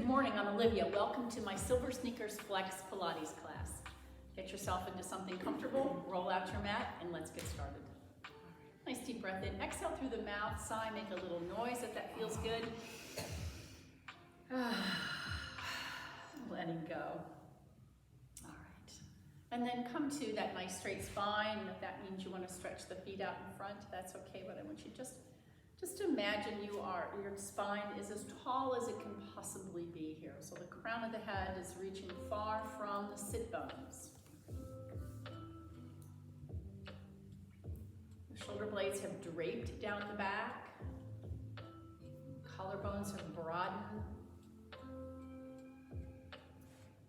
Good morning, I'm Olivia. Welcome to my SilverSneakers Flex Pilates class. Get yourself into something comfortable, roll out your mat, and let's get started. Nice deep breath in. Exhale through the mouth, sigh, make a little noise if that feels good. Letting go. All right. And then come to that nice straight spine. And if that means you want to stretch the feet out in front, that's okay, but I want you just imagine your spine is as tall as it can possibly be here. So the crown of the head is reaching far from the sit bones. The shoulder blades have draped down the back. Collarbones have broadened.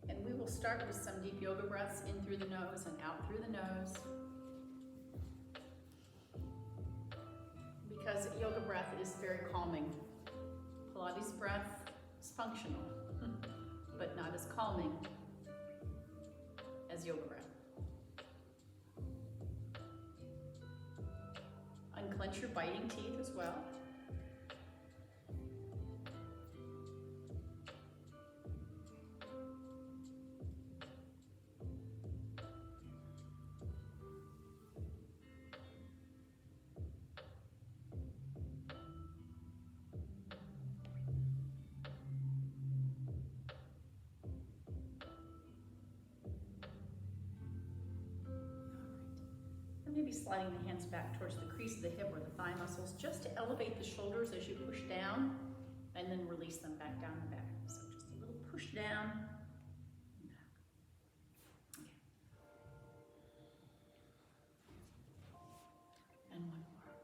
And we will start with some deep yoga breaths in through the nose and out through the nose. Because yoga breath is very calming. Pilates breath is functional, but not as calming as yoga breath. Unclench your biting teeth as well. Maybe sliding the hands back towards the crease of the hip or the thigh muscles just to elevate the shoulders as you push down and then release them back down the back. So just a little push down and back. Okay. And one more.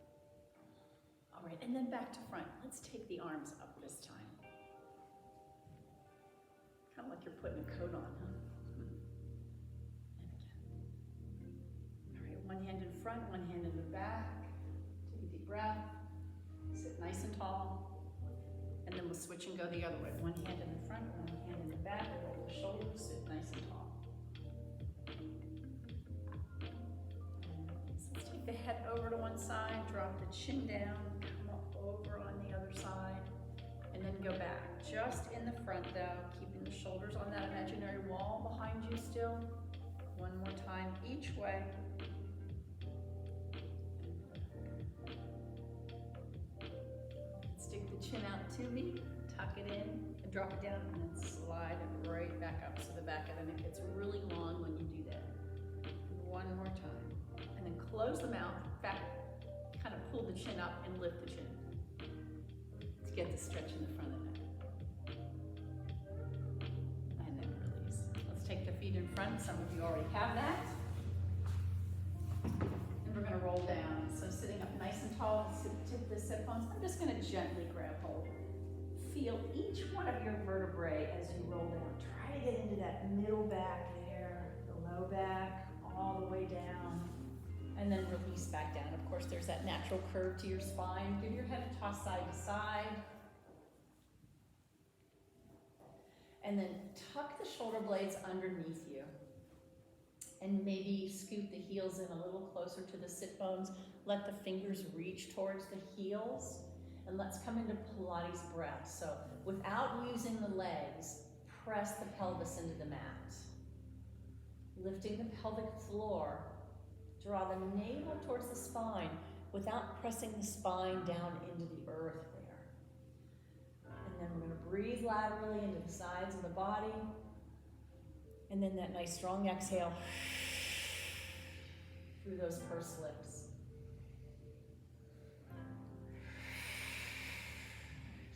All right, and then back to front. Let's take the arms up this time. Kind of like you're putting a coat on, huh? One hand in front, one hand in the back. Take a deep breath. Sit nice and tall. And then we'll switch and go the other way. One hand in the front, one hand in the back. Roll the shoulders, sit nice and tall. So let's take the head over to one side, drop the chin down, come up over on the other side, and then go back. Just in the front though, keeping the shoulders on that imaginary wall behind you still. One more time each way. Chin out to me, tuck it in, and drop it down, and then slide it right back up. So the back of the neck gets really long when you do that. One more time. And then close the mouth, back, kind of pull the chin up and lift the chin to get the stretch in the front of the neck. And then release. Let's take the feet in front. Some of you already have that. And we're going to roll down. So sitting up nice and tall, tip the sit bones. I'm just going to gently grab hold. Feel each one of your vertebrae as you roll down. Try to get into that middle back there, the low back, all the way down, and then release back down. Of course, there's that natural curve to your spine. Give your head a toss side to side. And then tuck the shoulder blades underneath you. And maybe scoot the heels in a little closer to the sit bones. Let the fingers reach towards the heels. And let's come into Pilates breath. So without using the legs, press the pelvis into the mat. Lifting the pelvic floor. Draw the navel towards the spine without pressing the spine down into the earth there. And then we're going to breathe laterally into the sides of the body. And then that nice strong exhale through those pursed lips.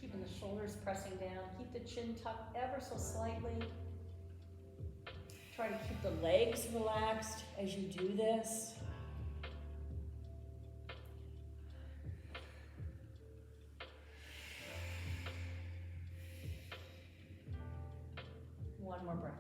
Keeping the shoulders pressing down. Keep the chin tucked ever so slightly. Try to keep the legs relaxed as you do this. One more breath.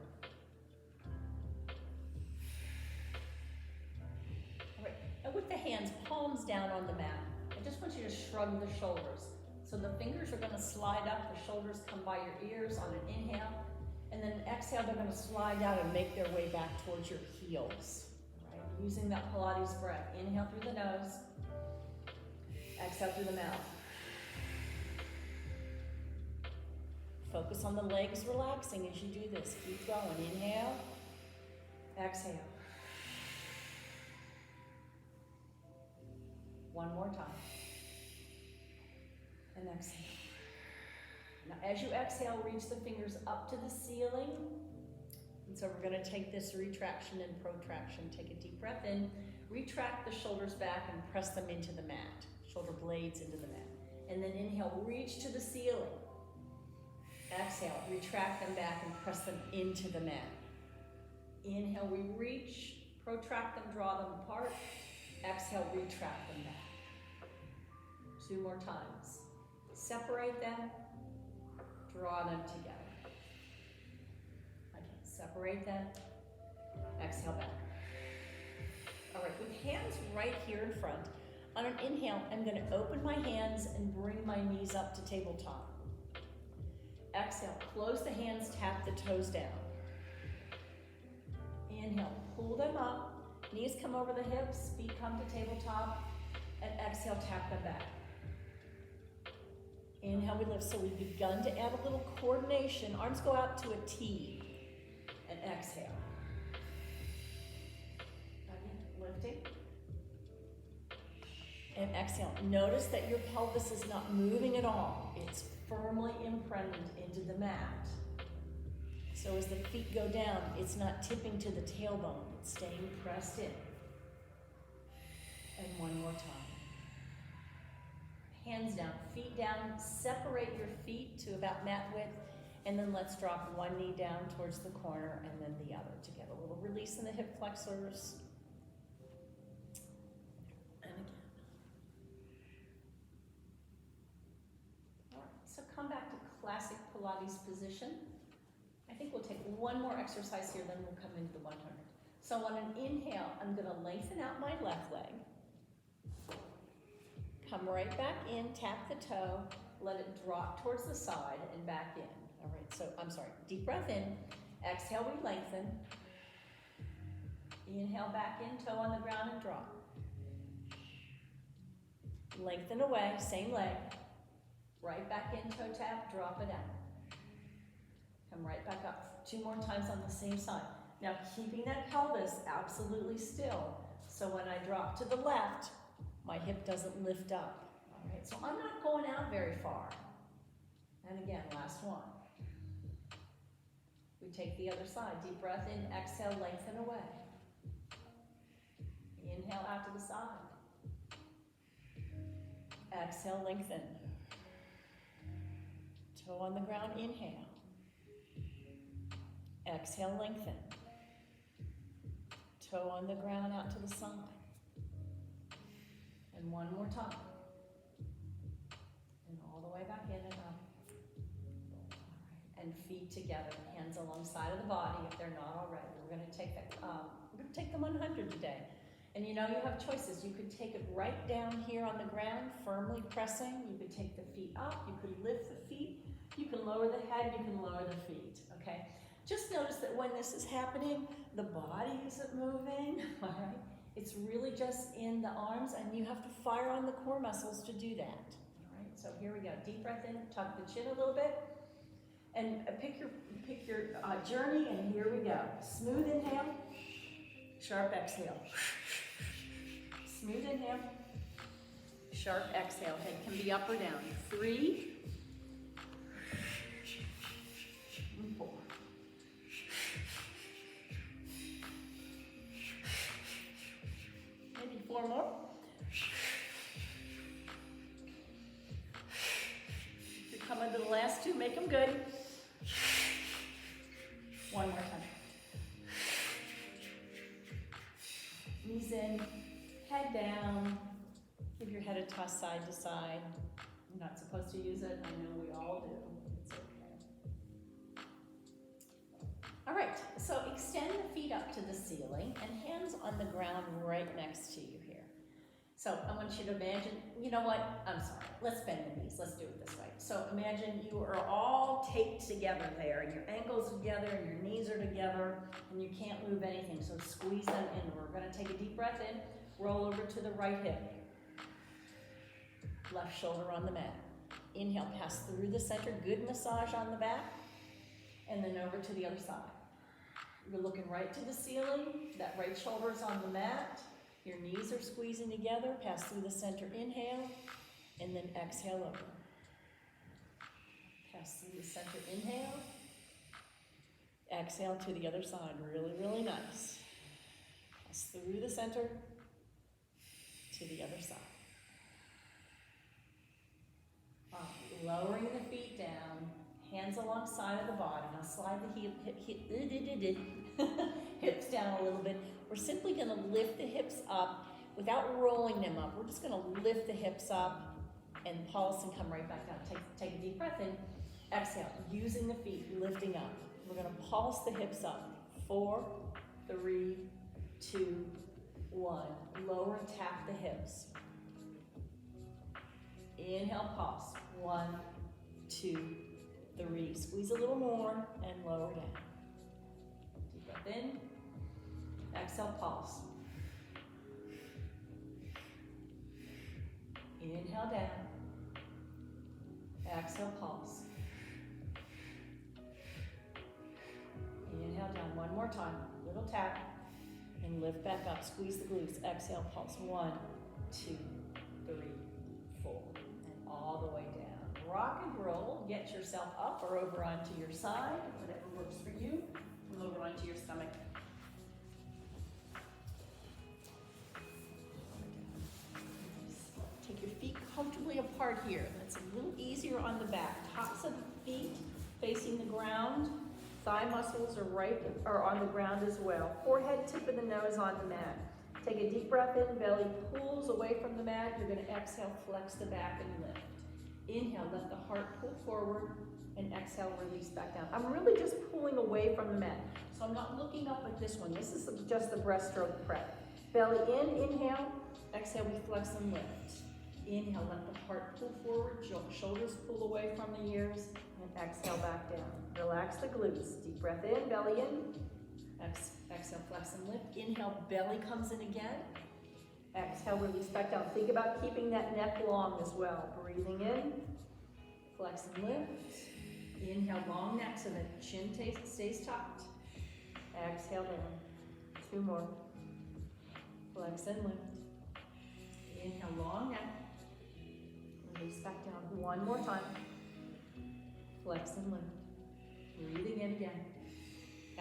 With the hands, palms down on the mat. I just want you to shrug the shoulders. So the fingers are going to slide up, the shoulders come by your ears on an inhale, and then exhale, they're going to slide out and make their way back towards your heels. Right? Using that Pilates breath. Inhale through the nose, exhale through the mouth. Focus on the legs relaxing as you do this. Keep going. Inhale. Exhale. One more time. And exhale. Now, as you exhale, reach the fingers up to the ceiling. And so we're going to take this retraction and protraction. Take a deep breath in. Retract the shoulders back and press them into the mat. Shoulder blades into the mat. And then inhale, reach to the ceiling. Exhale, retract them back and press them into the mat. Inhale, we reach, protract them, draw them apart. Exhale, retract them back. 2 more times. Separate them, draw them together. Again, separate them, exhale back. All right, with hands right here in front, on an inhale, I'm going to open my hands and bring my knees up to tabletop. Exhale, close the hands, tap the toes down. Inhale, pull them up, knees come over the hips, feet come to tabletop, and exhale, tap them back. Inhale, we lift. So we've begun to add a little coordination. Arms go out to a T, and exhale. Again, lifting. And exhale. Notice that your pelvis is not moving at all. It's firmly imprinted into the mat. So as the feet go down, it's not tipping to the tailbone. It's staying pressed in. And one more time. Hands down, feet down. Separate your feet to about mat width. And then let's drop one knee down towards the corner and then the other to get a little release in the hip flexors. And again. All right, so come back to classic Pilates position. I think we'll take one more exercise here, then we'll come into the 100. So on an inhale, I'm going to lengthen out my left leg. Come right back in, tap the toe, let it drop towards the side and back in. All right, so I'm sorry, deep breath in. Exhale, we lengthen. Inhale back in, toe on the ground and drop. Lengthen away, same leg. Right back in, toe tap, drop it out. Come right back up. 2 more times on the same side. Now keeping that pelvis absolutely still. So when I drop to the left, my hip doesn't lift up. All right, so I'm not going out very far. And again, last one. We take the other side. Deep breath in, exhale, lengthen away. Inhale out to the side. Exhale, lengthen. Toe on the ground, inhale. Exhale, lengthen. Toe on the ground out to the side. And one more time. And all the way back in and up. All right. And feet together, hands alongside of the body if they're not already. We're going to take the 100 today. And you know you have choices. You could take it right down here on the ground, firmly pressing. You could take the feet up. You could lift the feet. You can lower the head. You can lower the feet. Okay. Just notice that when this is happening, the body isn't moving, all right? It's really just in the arms, and you have to fire on the core muscles to do that, all right? So here we go. Deep breath in, tuck the chin a little bit, and pick your journey, and here we go. Smooth inhale, sharp exhale. Smooth inhale, sharp exhale. Head can be up or down. 3, 4. Maybe 4 more. If you're coming to the last 2, make them good. 1 more time. Knees in, head down. Give your head a toss side to side. You're not supposed to use it. I know we all do. It's okay. All right, so extend the feet up to the ceiling and hands on the ground right next to you here. So I want you to imagine, you know what? I'm sorry. Let's bend the knees. Let's do it this way. So imagine you are all taped together there, and your ankles are together, and your knees are together, and you can't move anything. So squeeze them in. We're going to take a deep breath in. Roll over to the right hip. Left shoulder on the mat. Inhale, pass through the center, good massage on the back, and then over to the other side. You're looking right to the ceiling, that right shoulder's on the mat, your knees are squeezing together, pass through the center, inhale, and then exhale over. Pass through the center, inhale, exhale to the other side, really, really nice. Pass through the center, to the other side. Lowering the feet down, hands alongside of the body. Now slide the hips down a little bit. We're simply gonna lift the hips up without rolling them up. We're just gonna lift the hips up and pulse and come right back down. Take a deep breath in, exhale, using the feet, lifting up. We're gonna pulse the hips up. 4, 3, 2, 1. Lower and tap the hips. Inhale, pulse. 1, 2, 3. Squeeze a little more and lower down. Deep breath in. Exhale, pulse. Inhale down. Exhale, pulse. Inhale down. One more time. Little tap. And lift back up. Squeeze the glutes. Exhale, pulse. 1, 2, 3, 4. And all the way down. Rock and roll. Get yourself up or over onto your side, whatever works for you. And over onto your stomach. Take your feet comfortably apart here. That's a little easier on the back. Tops of the feet facing the ground. Thigh muscles are on the ground as well. Forehead, tip of the nose on the mat. Take a deep breath in, belly pulls away from the mat. You're gonna exhale, flex the back and lift. Inhale, let the heart pull forward, and exhale, release back down. I'm really just pulling away from the mat. So I'm not looking up at this one. This is just the breaststroke prep. Belly in, inhale, exhale, we flex and lift. Inhale, let the heart pull forward, shoulders pull away from the ears, and exhale back down. Relax the glutes. Deep breath in, belly in. Exhale, flex and lift. Inhale, belly comes in again. Exhale, release back down. Think about keeping that neck long as well. Breathing in, flex and lift. Inhale, long neck so that chin stays tucked. Exhale down. 2 more. Flex and lift. Inhale, long neck. Release back down. 1 more time. Flex and lift. Breathing in again.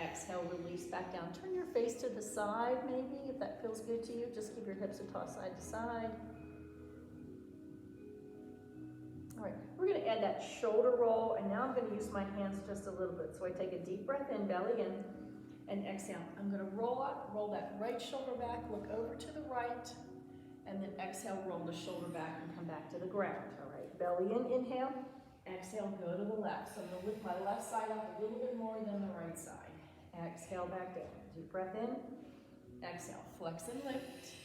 Exhale, release back down. Turn your face to the side, maybe, if that feels good to you. Just give your hips a toss side to side. All right, we're gonna add that shoulder roll, and now I'm gonna use my hands just a little bit. So I take a deep breath in, belly in, and exhale. I'm gonna roll up, roll that right shoulder back, look over to the right, and then exhale, roll the shoulder back and come back to the ground. All right, belly in, inhale. Exhale, go to the left. So I'm gonna lift my left side up a little bit more than the right side. Exhale, back down. Deep breath in. Exhale, flex and lift.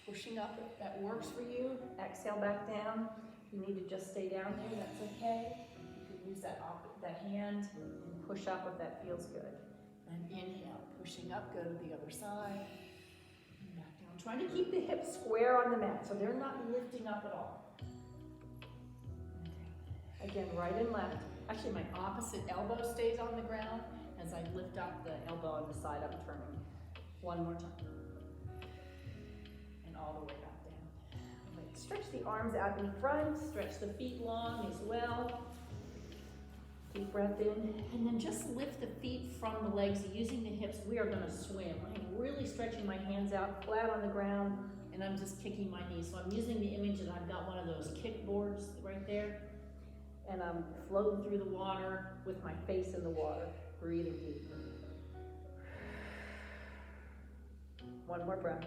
Pushing up if that works for you. Exhale, back down. If you need to just stay down there, that's okay. You can use that hand and push up if that feels good. And inhale, pushing up, go to the other side. And back down. Trying to keep the hips square on the mat so they're not lifting up at all. Again, right and left. Actually, my opposite elbow stays on the ground as I lift up the elbow on the side I'm turning. 1 more time. And all the way back down. Right. Stretch the arms out in front. Stretch the feet long as well. Deep breath in. And then just lift the feet from the legs using the hips. We are going to swim. I'm really stretching my hands out flat on the ground, and I'm just kicking my knees. So I'm using the image that I've got one of those kick boards right there. And I'm floating through the water with my face in the water, breathing deep. 1 more breath.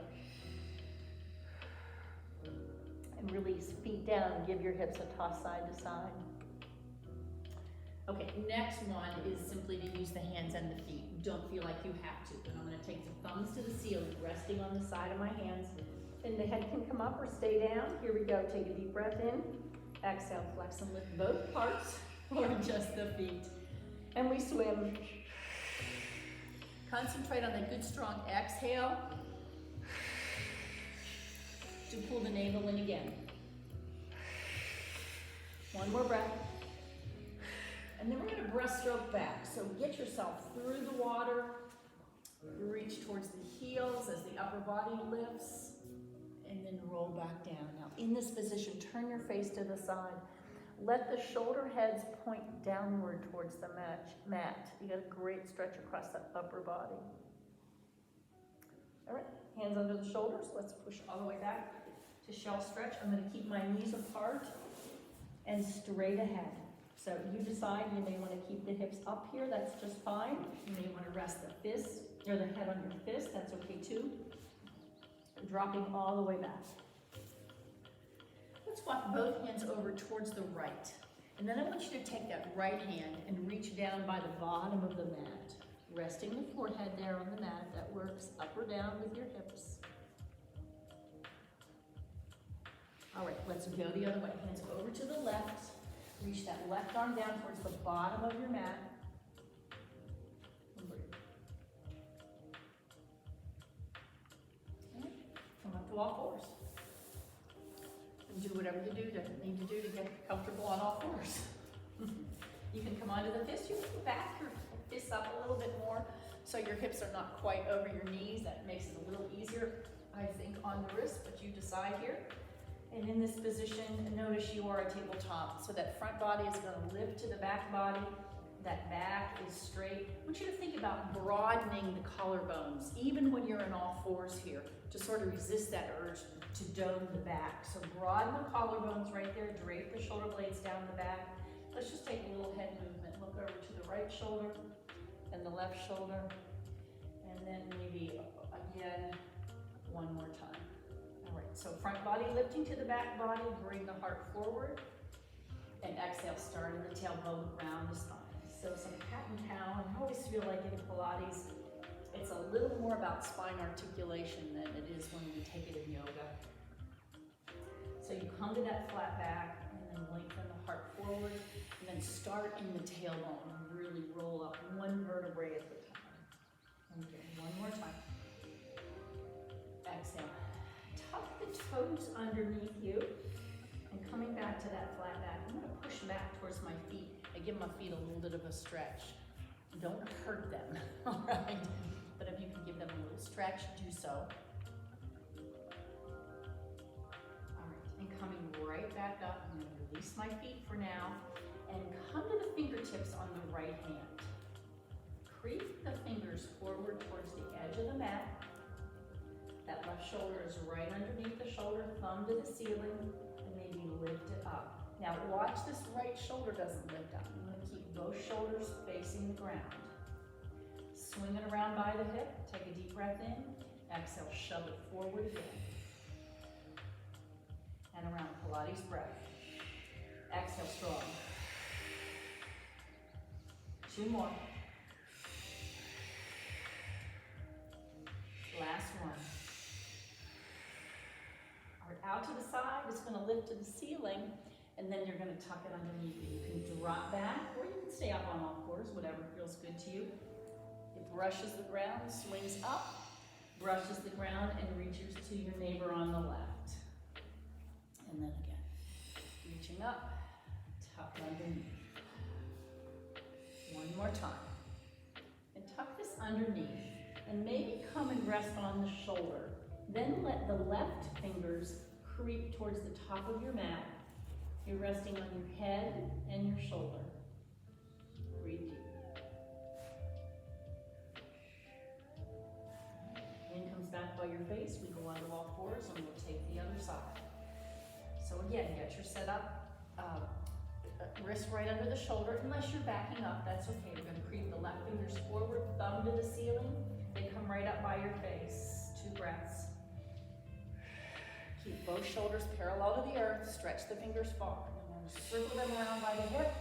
And release, feet down, and give your hips a toss side to side. Okay, next one is simply to use the hands and the feet. You don't feel like you have to, but I'm gonna take the thumbs to the ceiling, resting on the side of my hands. And the head can come up or stay down. Here we go, take a deep breath in. Exhale, flex and lift both parts, or just the feet. And we swim. Concentrate on the good strong exhale to pull the navel in again. One more breath. And then we're gonna breaststroke back. So get yourself through the water, reach towards the heels as the upper body lifts, and then roll back down. Now in this position, turn your face to the side. Let the shoulder heads point downward towards the mat. You got a great stretch across that upper body. All right, hands under the shoulders. Let's push all the way back to shell stretch. I'm gonna keep my knees apart and straight ahead. So you decide, you may wanna keep the hips up here, that's just fine. You may wanna rest the fists, or the head on your fist, that's okay too. Dropping all the way back. Let's walk both hands over towards the right. And then I want you to take that right hand and reach down by the bottom of the mat. Resting the forehead there on the mat, that works up or down with your hips. All right, let's go the other way. Hands over to the left. Reach that left arm down towards the bottom of your mat. And breathe. All right, come up to all fours. And do whatever you need to do to get comfortable on all fours. You can come onto the fist. You can back your fists up a little bit more so your hips are not quite over your knees. That makes it a little easier, I think, on the wrist, but you decide here. And in this position, notice you are a tabletop. So that front body is going to lift to the back body. That back is straight. I want you to think about broadening the collarbones, even when you're in all fours here, to sort of resist that urge to dome the back. So broaden the collarbones right there, drape the shoulder blades down the back. Let's just take a little head movement. Look over to the right shoulder and the left shoulder. And then maybe again, one more time. All right, so front body lifting to the back body, bring the heart forward. And exhale, starting the tailbone around the spine. So some cat and cow, and I always feel like in Pilates, it's a little more about spine articulation than it is when we take it in yoga. So you come to that flat back, and then lengthen the heart forward, and then start in the tailbone, and really roll up one vertebrae at a time. Okay, one more time. Exhale. Tuck the toes underneath you, and coming back to that flat back, I'm gonna push back towards my feet. I give my feet a little bit of a stretch. Don't hurt them, all right? But if you can give them a little stretch, do so. All right, and coming right back up, I'm gonna release my feet for now, and come to the fingertips on the right hand. Creep the fingers forward towards the edge of the mat. That left shoulder is right underneath the shoulder, thumb to the ceiling, and maybe lift it up. Now watch this right shoulder doesn't lift up. I'm gonna keep both shoulders facing the ground. Swing it around by the hip, take a deep breath in, exhale, shove it forward again. And around, Pilates breath. Exhale, strong. 2 more. Last one. All right, out to the side, it's gonna lift to the ceiling, and then you're gonna tuck it underneath you. You can drop back, or you can stay up on all fours, whatever feels good to you. It brushes the ground, swings up, brushes the ground, and reaches to your neighbor on the left. And then again, reaching up, tuck underneath. One more time. And tuck this underneath. And maybe come and rest on the shoulder. Then let the left fingers creep towards the top of your mat. You're resting on your head and your shoulder. Breathe deep. Hand comes back by your face. We go onto all fours and we'll take the other side. So again, get your set up. Wrist right under the shoulder. Unless you're backing up, that's okay. We're going to creep the left fingers forward, thumb to the ceiling. They come right up by your face. 2 breaths. Keep both shoulders parallel to the earth. Stretch the fingers far. Circle them around by the hip.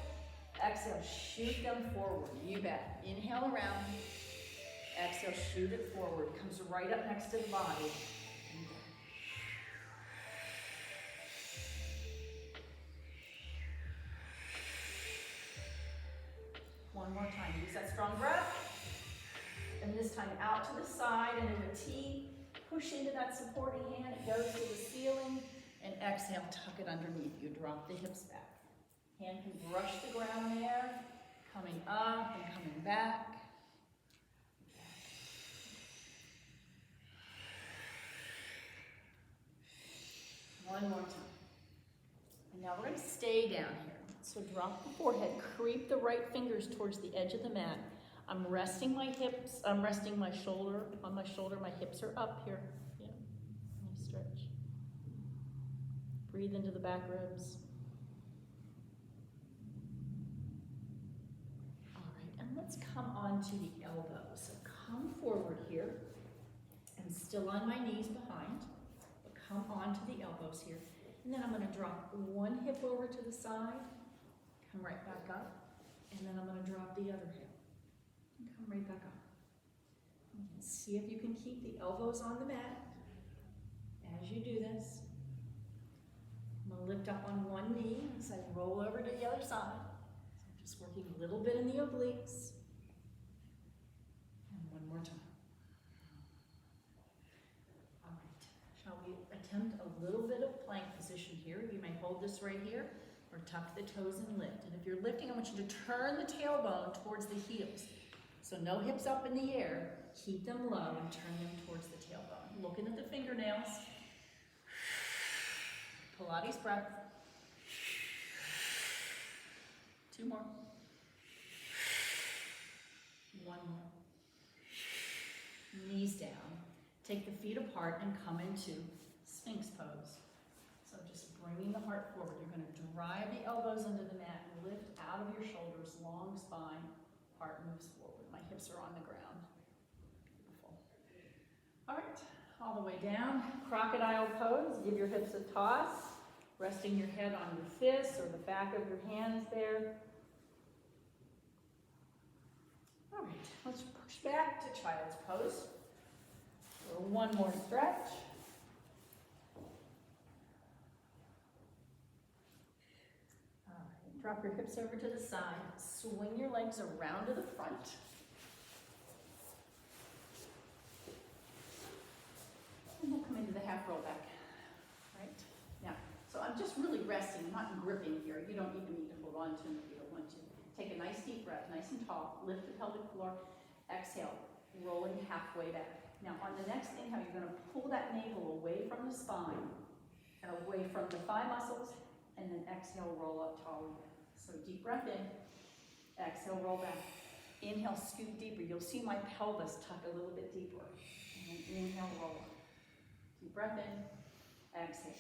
Exhale, shoot them forward. You bet. Inhale around. Exhale, shoot it forward. Comes right up next to the body. One more time. Use that strong breath. And this time out to the side and in a T. Push into that supporting hand. It goes to the ceiling. And exhale, tuck it underneath you. Drop the hips back. Hand can brush the ground there, coming up and coming back. One more time. And now we're going to stay down here. So drop the forehead, creep the right fingers towards the edge of the mat. I'm resting my hips, I'm resting my shoulder on my shoulder. My hips are up here. Yeah. Nice stretch. Breathe into the back ribs. All right, and let's come onto the elbows. So come forward here. I'm still on my knees behind, but come onto the elbows here. And then I'm going to drop one hip over to the side, come right back up, and then I'm going to drop the other hip and come right back up. And see if you can keep the elbows on the mat as you do this. I'm going to lift up on one knee as I roll over to the other side. So I'm just working a little bit in the obliques. And one more time. All right. Shall we attempt a little bit of plank position here? You may hold this right here or tuck the toes and lift. And if you're lifting, I want you to turn the tailbone towards the heels. So no hips up in the air. Keep them low and turn them towards the tailbone. Looking at the fingernails. Pilates breath. Two more. One more. Knees down. Take the feet apart and come into Sphinx pose. So just bringing the heart forward. You're going to drive the elbows into the mat and lift out of your shoulders, long spine. Heart moves forward. My hips are on the ground. Beautiful. All right, all the way down. Crocodile pose. Give your hips a toss. Resting your head on your fists or the back of your hands there. All right, let's push back to child's pose. For one more stretch. All right, drop your hips over to the side. Swing your legs around to the front. And we'll come into the half roll back. Right? Now, so I'm just really resting, I'm not gripping here. You don't even need to hold on to them if you don't want to. Take a nice deep breath, nice and tall. Lift the pelvic floor. Exhale, rolling halfway back. Now on the next inhale, you're going to pull that navel away from the spine and away from the thigh muscles, and then exhale, roll up tall again. So deep breath in, exhale, roll back. Inhale, scoot deeper. You'll see my pelvis tuck a little bit deeper. And then inhale, roll up. Deep breath in, exhale.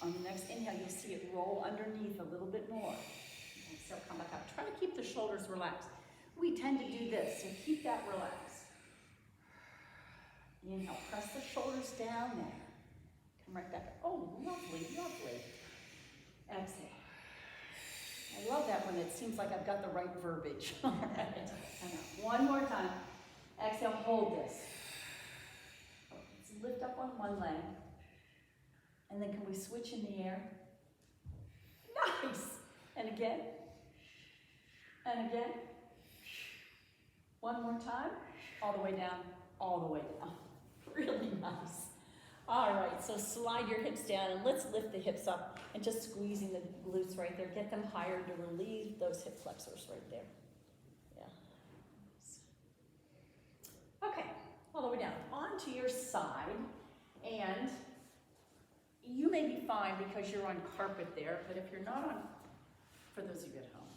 On the next inhale, you'll see it roll underneath a little bit more. Exhale, come back up. Try to keep the shoulders relaxed. We tend to do this, so keep that relaxed. Inhale, press the shoulders down there. Come right back up. Oh, lovely, lovely. Exhale. I love that when it seems like I've got the right verbiage. All right. One more time. Exhale, hold this. Let's lift up on one leg. And then can we switch in the air? Nice. And again. And again. One more time. All the way down. All the way down. Really nice. All right, so slide your hips down and let's lift the hips up and just squeezing the glutes right there. Get them higher to relieve those hip flexors right there. Yeah. Okay, all the way down. Onto your side, and you may be fine because you're on carpet there, but if you're not on, for those of you at home,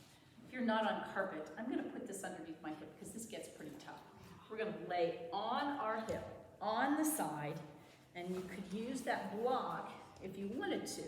if you're not on carpet, I'm going to put this underneath my hip because this gets pretty tough. We're going to lay on our hip, on the side, and you could use that block if you wanted to,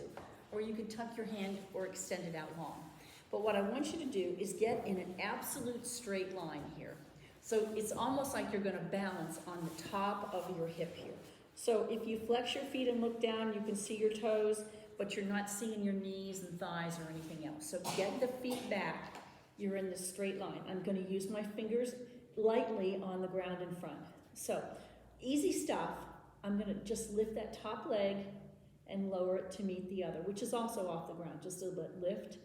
or you could tuck your hand or extend it out long. But what I want you to do is get in an absolute straight line here. So it's almost like you're going to balance on the top of your hip here. So if you flex your feet and look down, you can see your toes, but you're not seeing your knees and thighs or anything else. So get the feet back. You're in this straight line. I'm going to use my fingers lightly on the ground in front. So easy stuff. I'm going to just lift that top leg and lower it to meet the other, which is also off the ground. Just a little bit. Lift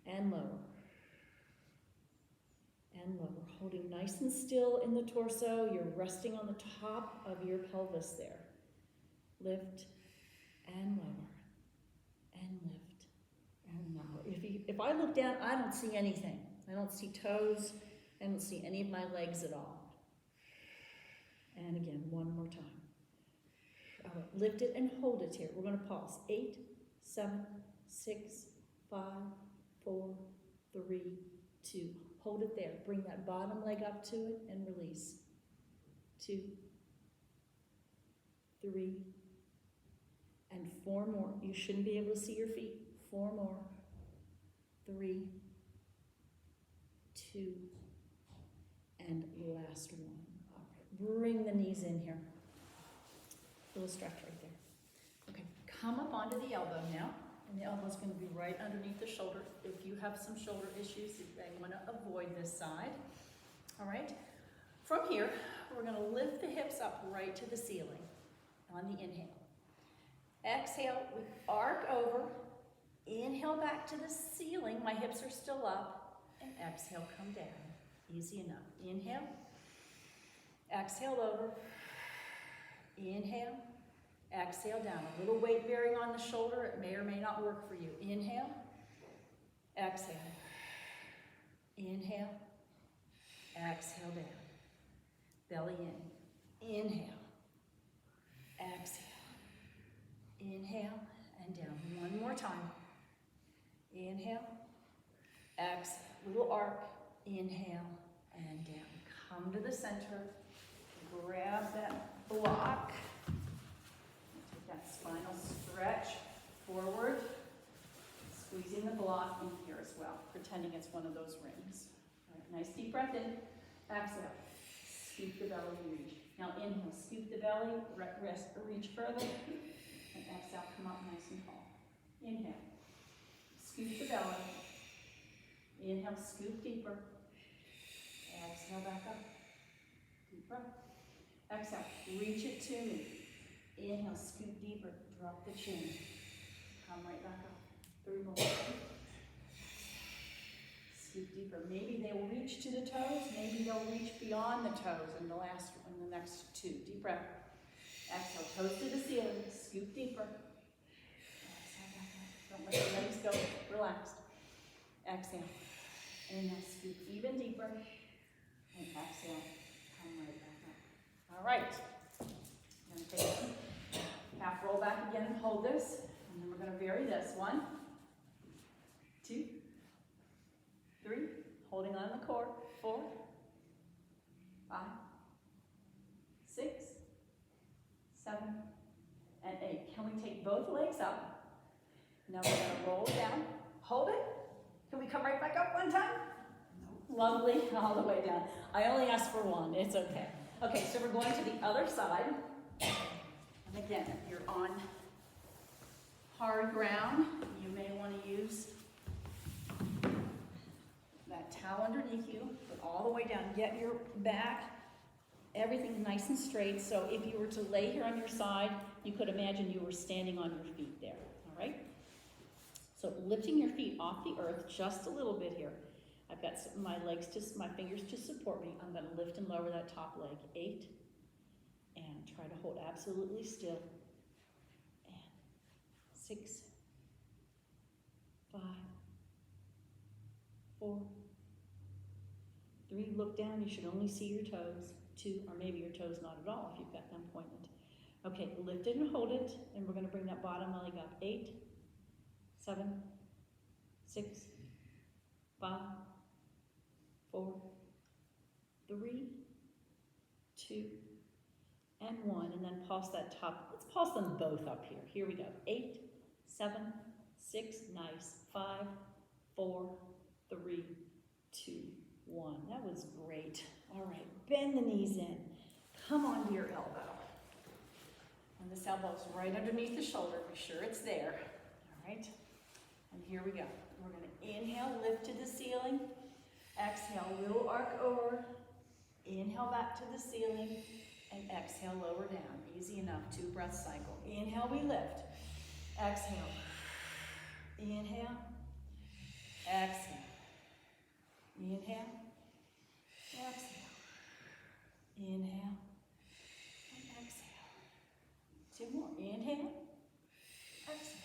and lower. And lower. Holding nice and still in the torso. You're resting on the top of your pelvis there. Lift and lower. And lift and lower. If you if I look down, I don't see anything. I don't see toes. I don't see any of my legs at all. And again, one more time. All right, lift it and hold it here. We're going to pause. 8, 7, 6, 5, 4, 3, 2. Hold it there. Bring that bottom leg up to it and release. 2, 3, and 4 more. You shouldn't be able to see your feet. 4 more. 3, 2, and last one. All right, bring the knees in here. Little stretch right there. Okay, come up onto the elbow now. And the elbow is going to be right underneath the shoulder. If you have some shoulder issues, you may want to avoid this side. All right. From here, we're going to lift the hips up right to the ceiling on the inhale. Exhale, we arc over. Inhale back to the ceiling. My hips are still up. And exhale, come down. Easy enough. Inhale. Exhale over. Inhale. Exhale down. A little weight bearing on the shoulder. It may or may not work for you. Inhale. Exhale. Inhale. Exhale down. Belly in. Inhale. Exhale. Inhale and down. One more time. Inhale. Exhale. Little arc. Inhale and down. Come to the center. Grab that block. Take that spinal stretch forward. Squeezing the block in here as well, pretending it's one of those rings. All right, nice deep breath in. Exhale. Scoop the belly and reach. Now inhale, scoop the belly, rest, reach further. And exhale, come up nice and tall. Inhale. Scoop the belly. Inhale, scoop deeper. Exhale, back up. Deep breath. Exhale, reach it to me. Inhale, scoop deeper, drop the chin. Come right back up. 3 more. Scoop deeper. Maybe they'll reach to the toes, maybe they'll reach beyond the toes in the last one, the next 2. Deep breath. Exhale, toes to the ceiling, scoop deeper. Exhale, back up. Don't let your legs go, relaxed. Exhale. Inhale, scoop even deeper. And exhale, come right back up. All right. We're going to take a half roll back again and hold this. And then we're going to vary this. 1, 2, 3. Holding on the core. 4, 5, 6, 7, and 8. Can we take both legs up? Now we're going to roll down. Hold it. Can we come right back up one time? Lovely, all the way down. I only asked for 1, it's okay. Okay, so we're going to the other side. And again, if you're on hard ground, you may want to use that towel underneath you, put all the way down. Get your back, everything nice and straight. So if you were to lay here on your side, you could imagine you were standing on your feet there, all right? So lifting your feet off the earth just a little bit here. I've got my legs, my fingers to support me. I'm going to lift and lower that top leg. 8, and try to hold absolutely still. And 6, 5, 4, 3. Look down. You should only see your toes. 2, or maybe your toes not at all if you've got them pointed. Okay, lift it and hold it, and we're going to bring that bottom leg up. 8, 7, 6, 5, 4, 3, 2, and 1, and then pulse that top. Let's pulse them both up here. Here we go. 8, 7, 6, nice. 5, 4, 3, 2, 1. That was great. All right, bend the knees in. Come onto your elbow. And this elbow's right underneath the shoulder. Be sure it's there. All right, and here we go. We're going to inhale, lift to the ceiling. Exhale, little arc over. Inhale back to the ceiling. And exhale, lower down. Easy enough, 2 breath cycle. Inhale, we lift. Exhale. Inhale. Exhale. Inhale. Exhale. Inhale. And exhale. 2 more. Inhale. Exhale.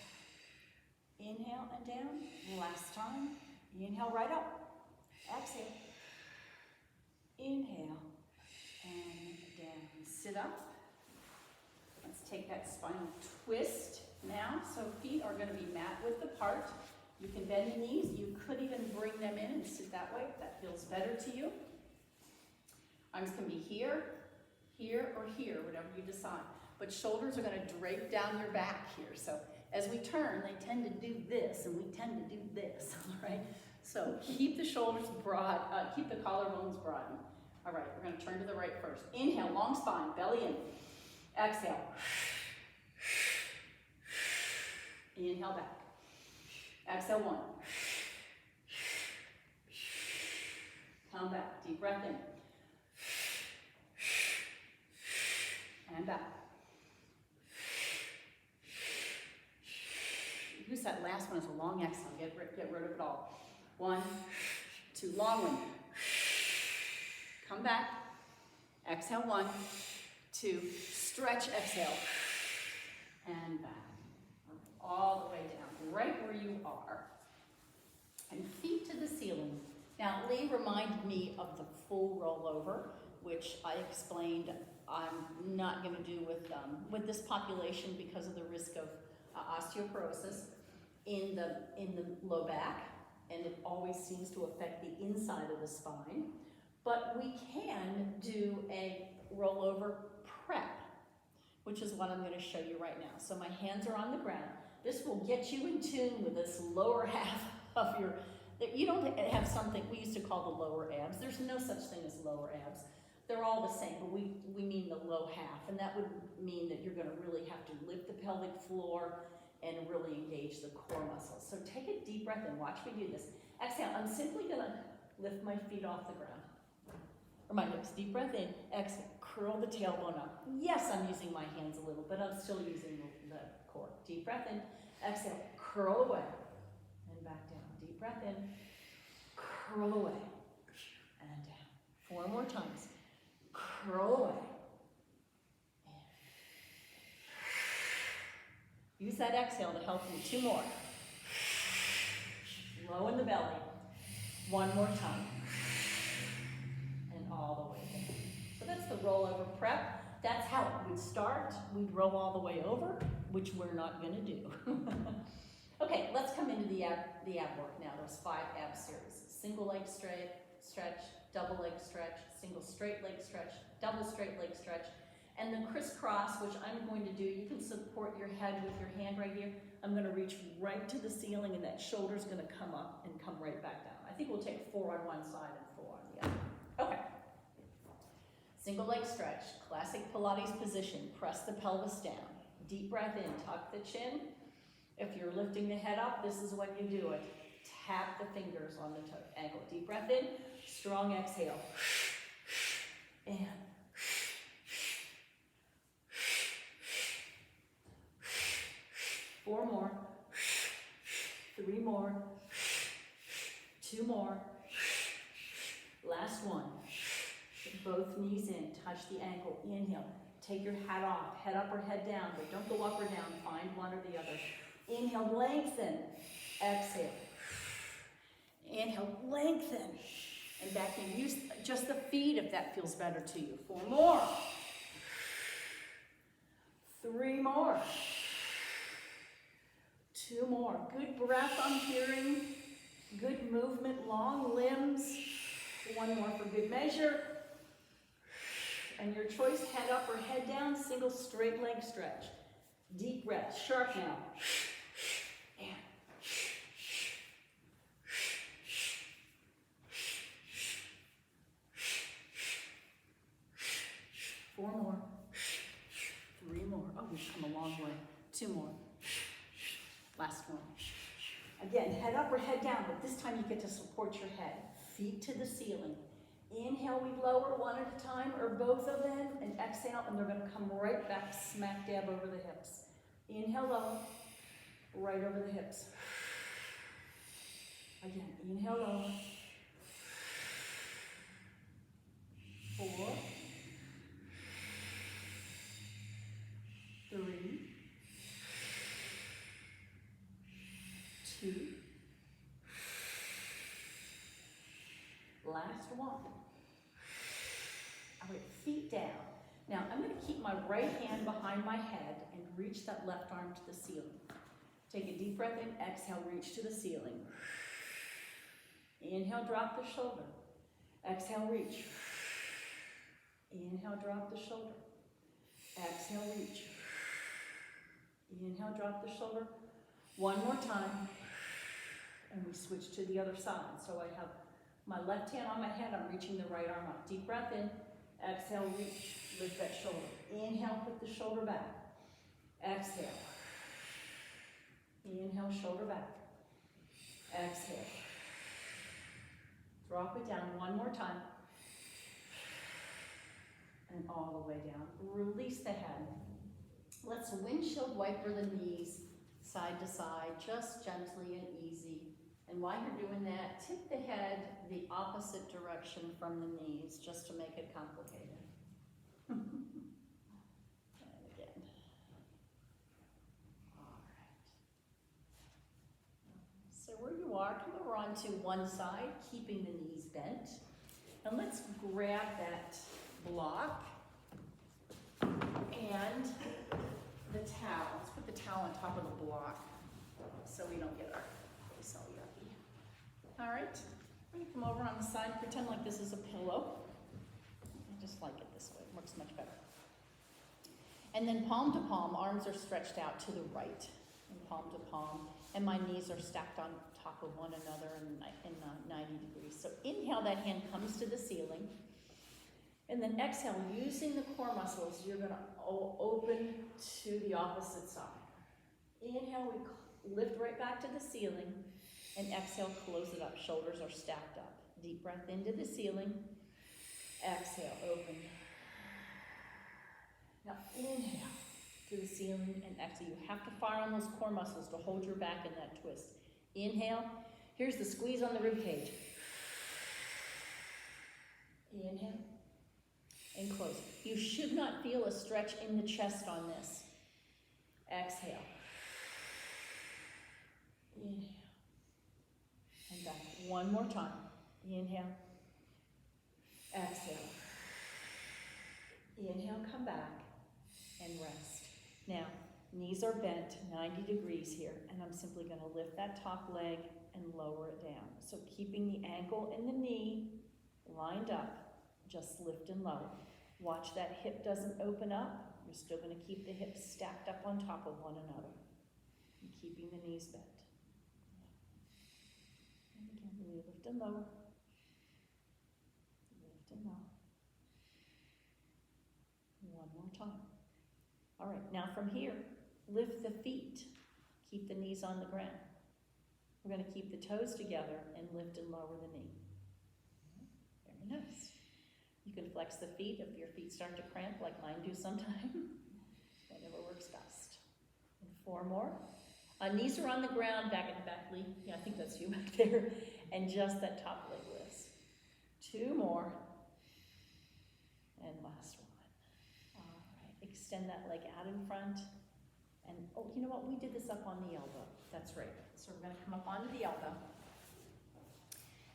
Inhale and down. Last time. Inhale right up. Exhale. Inhale. And down. Sit up. Let's take that spinal twist now. So feet are going to be mat width apart. You can bend the knees. You could even bring them in and sit that way if that feels better to you. Arms can be here, here, or here, whatever you decide. But shoulders are going to drape down your back here. So as we turn, they tend to do this, and we tend to do this, all right? So keep the shoulders broad, keep the collarbones broad. All right, we're going to turn to the right first. Inhale, long spine, belly in. Exhale. Inhale back. Exhale, one. Come back, deep breath in. And back. Use that last one as a long exhale. Get rid of it all. 1, 2, long one. Come back. Exhale, 1, 2, stretch, exhale. And back. All the way down, right where you are. And feet to the ceiling. Now, Lee reminded me of the full rollover, which I explained I'm not going to do with this population because of the risk of osteoporosis in the low back, and it always seems to affect the inside of the spine. But we can do a rollover prep, which is what I'm going to show you right now. So my hands are on the ground. This will get you in tune with this lower half of your, you don't have something we used to call the lower abs. There's no such thing as lower abs. They're all the same, but we mean the low half, and that would mean that you're going to really have to lift the pelvic floor and really engage the core muscles. So take a deep breath in. Watch me do this. Exhale. I'm simply going to lift my feet off the ground. Or my hips. Deep breath in. Exhale. Curl the tailbone up. Yes, I'm using my hands a little, but I'm still using the core. Deep breath in. Exhale. Curl away. And back down. Deep breath in. Curl away. And down. 4 more times. Curl away. Use that exhale to help you. 2 more. Low in the belly. 1 more time. And all the way down. So that's the rollover prep. That's how it would start. We'd roll all the way over, which we're not going to do. Okay, let's come into the ab work now. Those 5 ab series. Single leg stretch, double leg stretch, single straight leg stretch, double straight leg stretch, and the crisscross, which I'm going to do. You can support your head with your hand right here. I'm going to reach right to the ceiling, and that shoulder's going to come up and come right back down. I think we'll take 4 on one side and 4 on the other. Okay. Single leg stretch, classic Pilates position. Press the pelvis down. Deep breath in, tuck the chin. If you're lifting the head up, this is when you do it. Tap the fingers on the ankle. Deep breath in, strong exhale. And 4 more, 3 more, 2 more, last one. Both knees in, touch the ankle, inhale. Take your hat off, head up or head down, but don't go up or down, find one or the other. Inhale, lengthen, exhale. Inhale, lengthen, and back in. Use just the feet if that feels better to you. 4 more, 3 more, 2 more. Good breath I'm hearing, good movement, long limbs. 1 more for good measure. And your choice, head up or head down, single straight leg stretch. Deep breath, sharp now. And 4 more, 3 more. Oh, we've come a long way. 2 more. Last one. Again, head up or head down, but this time you get to support your head. Feet to the ceiling. Inhale, we lower 1 at a time, or both of them, and exhale, and they're going to come right back, smack dab over the hips. Inhale low, right over the hips. Again, inhale low. 4, 3, 2, one. All right, feet down. Now, I'm gonna keep my right hand behind my head and reach that left arm to the ceiling. Take a deep breath in, exhale, reach to the ceiling. Inhale, drop the shoulder. Exhale, reach. Inhale, drop the shoulder. Exhale, reach. Inhale, drop the shoulder. One more time. And we switch to the other side. So I have my left hand on my head, I'm reaching the right arm up. Deep breath in, exhale, reach, lift that shoulder. Inhale, put the shoulder back. Exhale. Inhale, shoulder back. Exhale. Drop it down one more time. And all the way down. Release the head. Let's windshield wiper the knees side to side, just gently and easy. And while you're doing that, tip the head the opposite direction from the knees, just to make it complicated. And again. All right. So where you are, come over onto one side, keeping the knees bent. And let's grab that block and the towel. Let's put the towel on top of the block so we don't get our face all yucky. All right, we're gonna come over on the side, pretend like this is a pillow. I just like it this way, it works much better. And then palm to palm, arms are stretched out to the right, and palm to palm, and my knees are stacked on top of one another in 90 degrees. So inhale, that hand comes to the ceiling. And then exhale, using the core muscles, you're gonna open to the opposite side. Inhale, we lift right back to the ceiling, and exhale, close it up. Shoulders are stacked up. Deep breath into the ceiling. Exhale, open. Now inhale to the ceiling and exhale. You have to fire on those core muscles to hold your back in that twist. Inhale. Here's the squeeze on the rib cage. Inhale. And close. You should not feel a stretch in the chest on this. Exhale. Inhale. And back. One more time. Inhale. Exhale. Inhale, come back, and rest. Now, knees are bent 90 degrees here, and I'm simply going to lift that top leg and lower it down. So keeping the ankle and the knee lined up, just lift and lower. Watch that hip doesn't open up. You're still going to keep the hips stacked up on top of one another. And keeping the knees bent. And again, really lift and lower. Lift and lower. One more time. All right, now from here, lift the feet. Keep the knees on the ground. We're going to keep the toes together and lift and lower the knee. Very nice. You can flex the feet if your feet start to cramp like mine do sometimes. Whatever works best. And four more. Knees are on the ground, back and back, Lee. Yeah, I think that's you back there. And just that top leg lifts. Two more. And last one. All right, extend that leg out in front. And, oh, you know what? We did this up on the elbow. That's right. So we're going to come up onto the elbow.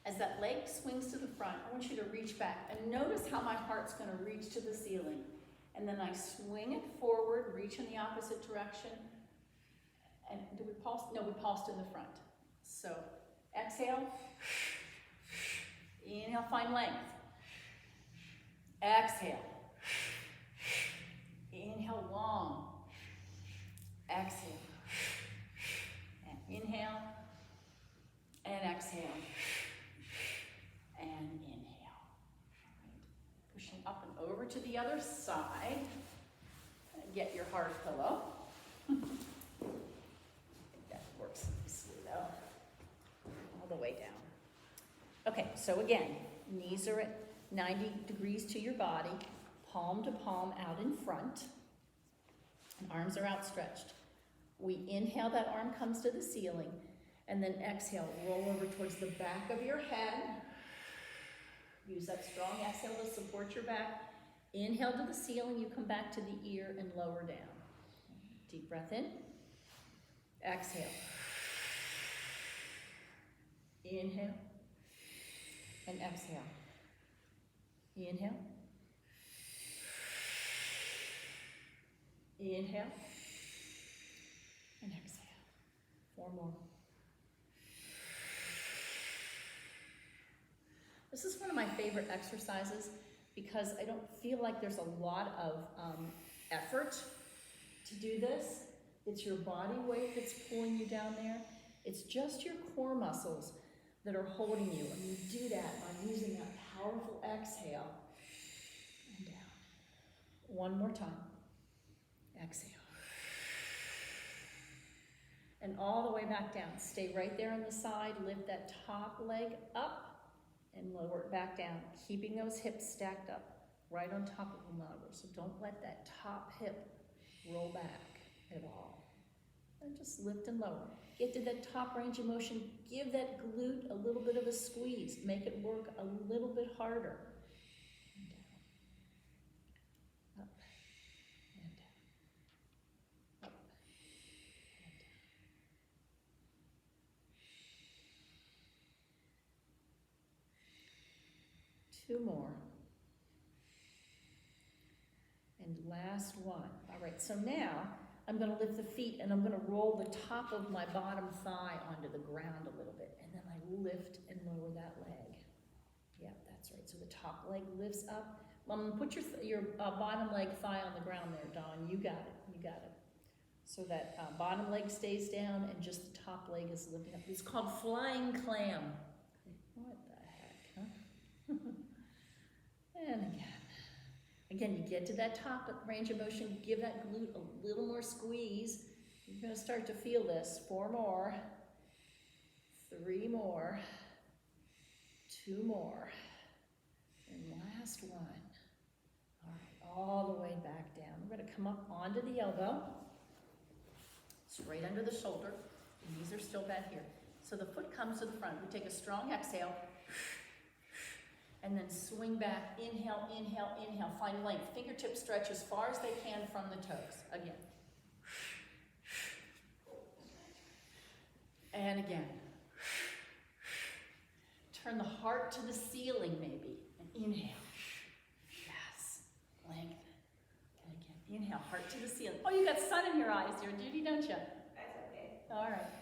As that leg swings to the front, I want you to reach back. And notice how my heart's going to reach to the ceiling. And then I swing it forward, reach in the opposite direction. And do we pulse? No, we pulsed in the front. So exhale. Inhale, find length. Exhale. Inhale, long. Exhale. And inhale. And exhale. And inhale. Right. Pushing up and over to the other side. Get your hard pillow. I think that works nicely though. All the way down. Okay, so again, knees are at 90 degrees to your body, palm to palm out in front, and arms are outstretched. We inhale, that arm comes to the ceiling, and then exhale, roll over towards the back of your head. Use that strong exhale to support your back. Inhale to the ceiling, you come back to the ear and lower down. Deep breath in. Exhale. Inhale. And exhale. Inhale. Inhale. And exhale. 4 more. This is one of my favorite exercises because I don't feel like there's a lot of effort to do this. It's your body weight that's pulling you down there. It's just your core muscles that are holding you. And you do that by using that powerful exhale and down. 1 more time. Exhale. And all the way back down. Stay right there on the side. Lift that top leg up and lower it back down. Keeping those hips stacked up right on top of one another. So don't let that top hip roll back at all. And just lift and lower. Get to that top range of motion. Give that glute a little bit of a squeeze. Make it work a little bit harder. And down. Up and down. Up and down. 2 more. And last one. All right, so now I'm going to lift the feet and I'm going to roll the top of my bottom thigh onto the ground a little bit. And then I lift and lower that leg. Yeah, that's right. So the top leg lifts up. Put your bottom leg thigh on the ground there, Dawn. You got it. You got it. So that bottom leg stays down and just the top leg is lifting up. It's called flying clam. What the heck, huh? And again. Again, you get to that top range of motion, give that glute a little more squeeze. You're going to start to feel this. 4 more, 3 more, 2 more, and last one. All right, all the way back down. We're going to come up onto the elbow, straight under the shoulder. The knees are still bent here. So the foot comes to the front. We take a strong exhale. And then swing back, inhale, inhale, inhale, find length. Fingertips stretch as far as they can from the toes. Again. And again. Turn the heart to the ceiling maybe. And inhale. Yes. Lengthen. And again, inhale, heart to the ceiling. Oh, you got sun in your eyes there, Judy, don't you? That's okay. All right.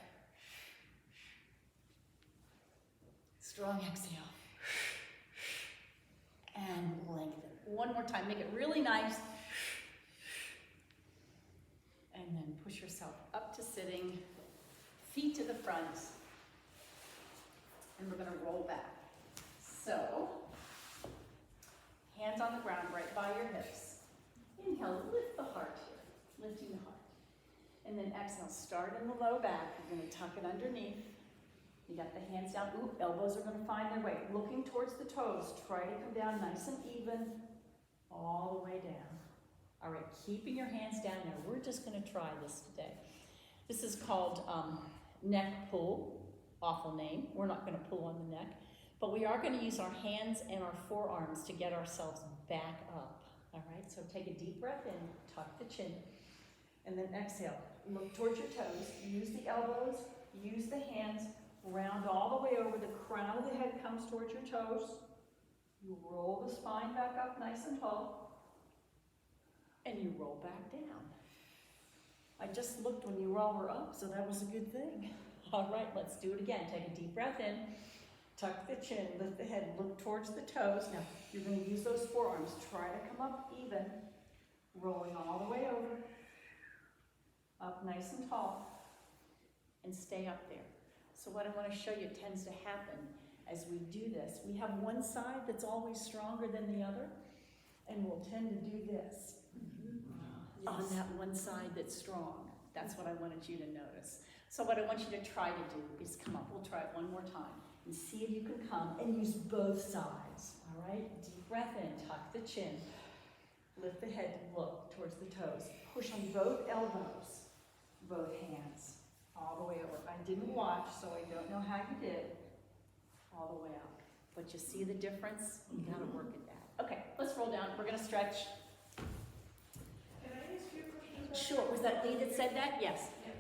Strong exhale. And lengthen. 1 more time. Make it really nice. And then push yourself up to sitting. Feet to the front. And we're going to roll back. So, hands on the ground right by your hips. Inhale, lift the heart here. Lifting the heart. And then exhale, start in the low back. You're going to tuck it underneath. You got the hands down. Ooh, elbows are going to find their way. Looking towards the toes. Try to come down nice and even. All the way down. All right, keeping your hands down there. We're just going to try this today. This is called neck pull. Awful name. We're not going to pull on the neck. But we are going to use our hands and our forearms to get ourselves back up. All right, so take a deep breath in. Tuck the chin. And then exhale. Look towards your toes. Use the elbows. Use the hands. Round all the way over. The crown of the head comes towards your toes. You roll the spine back up nice and tall. And you roll back down. I just looked when you all were up, so that was a good thing. All right, let's do it again. Take a deep breath in. Tuck the chin, lift the head, look towards the toes. Now, you're going to use those forearms. Try to come up even. Rolling all the way over. Up nice and tall. And stay up there. So what I want to show you tends to happen as we do this. We have one side that's always stronger than the other, and we'll tend to do this on that one side that's strong. That's what I wanted you to notice. So what I want you to try to do is come up. We'll try it one more time and see if you can come and use both sides. All right? Deep breath in, tuck the chin, lift the head, look towards the toes. Push on both elbows, both hands. All the way over. I didn't watch, so I don't know how you did. All the way up. But you see the difference? You gotta work at that. Okay, let's roll down. We're gonna stretch. Can I ask you a question about Sure. Was that Lee that said that? Yes. Yeah.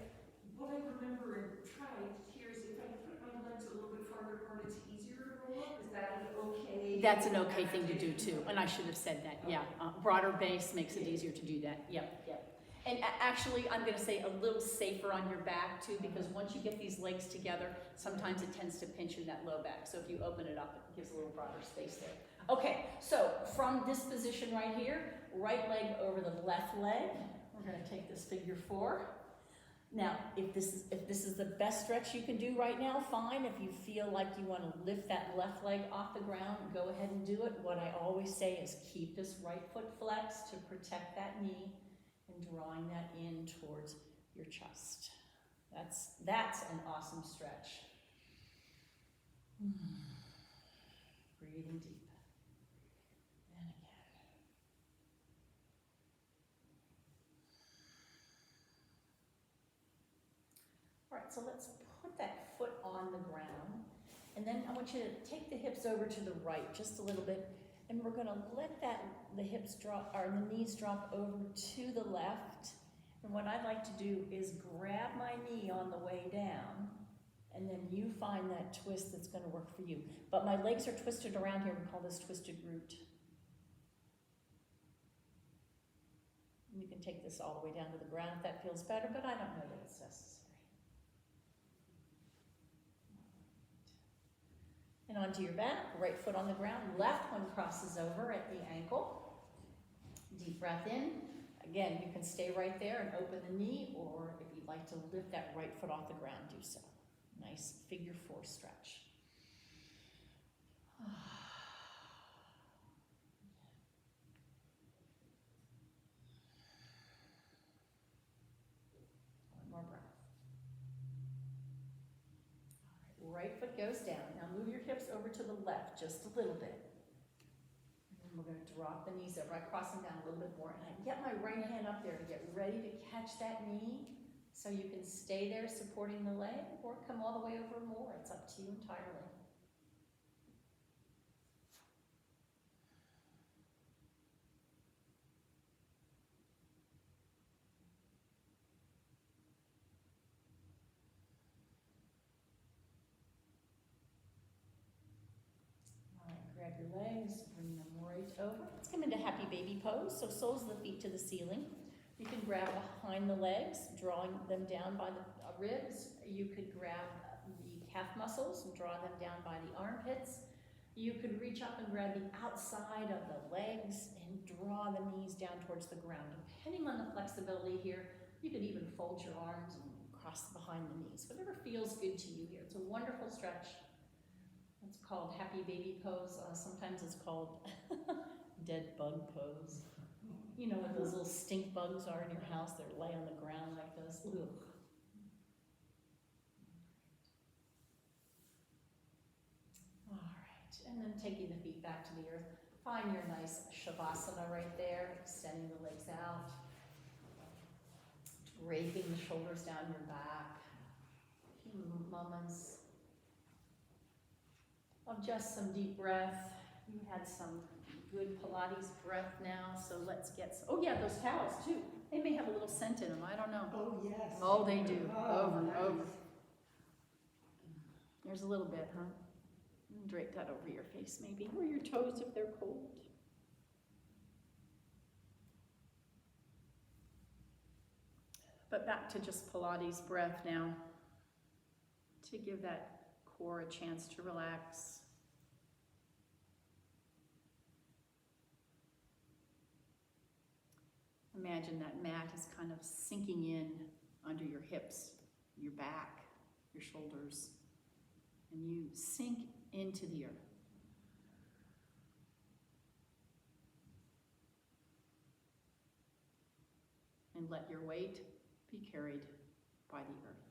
What I remember and tried here is if I put my legs a little bit farther apart, it's easier to roll up. Is that okay? That's an okay thing to do too, and I should have said that, yeah. Broader base makes it easier to do that, yep, yep. And actually, I'm gonna say a little safer on your back too, because once you get these legs together, sometimes it tends to pinch in that low back. So if you open it up, it gives a little broader space there. Okay, so from this position right here, right leg over the left leg, we're gonna take this figure 4. Now, if this is the best stretch you can do right now, fine. If you feel like you want to lift that left leg off the ground, go ahead and do it. What I always say is keep this right foot flexed to protect that knee and drawing that in towards your chest. That's an awesome stretch. Breathing deep. And again. All right, so let's put that foot on the ground, and then I want you to take the hips over to the right just a little bit, and we're gonna let the hips drop, or the knees drop over to the left. And what I'd like to do is grab my knee on the way down, and then you find that twist that's gonna work for you. But my legs are twisted around here, we call this twisted root. You can take this all the way down to the ground if that feels better, but I don't know that it's necessary. And onto your back, right foot on the ground, left one crosses over at the ankle. Deep breath in. Again, you can stay right there and open the knee, or if you'd like to lift that right foot off the ground, do so. Nice figure 4 stretch. One more breath. Right foot goes down. Now move your hips over to the left just a little bit. And we're going to drop the knees over. I cross them down a little bit more, and I get my right hand up there to get ready to catch that knee, so you can stay there supporting the leg or come all the way over more. It's up to you entirely. Grab your legs, bring them right over. Let's come into happy baby pose. So soles of the feet to the ceiling. You can grab behind the legs, drawing them down by the ribs. You could grab the calf muscles and draw them down by the armpits. You could reach up and grab the outside of the legs and draw the knees down towards the ground. Depending on the flexibility here, you could even fold your arms and cross behind the knees. Whatever feels good to you here. It's a wonderful stretch. It's called happy baby pose. Sometimes it's called dead bug pose. You know what those little stink bugs are in your house? They lay on the ground like this. Ugh. All right, and then taking the feet back to the earth. Find your nice shavasana right there, extending the legs out. Draping the shoulders down your back. A few moments of just some deep breath. You had some good Pilates breath now, so let's get some, oh yeah, those towels too. They may have a little scent in them, I don't know. Oh, yes. Oh, they do, over, nice. over. There's a little bit, huh? Drape that over your face maybe, or your toes if they're cold. But back to just Pilates breath now, to give that core a chance to relax. Imagine that mat is kind of sinking in under your hips, your back, your shoulders, and you sink into the earth. And let your weight be carried by the earth.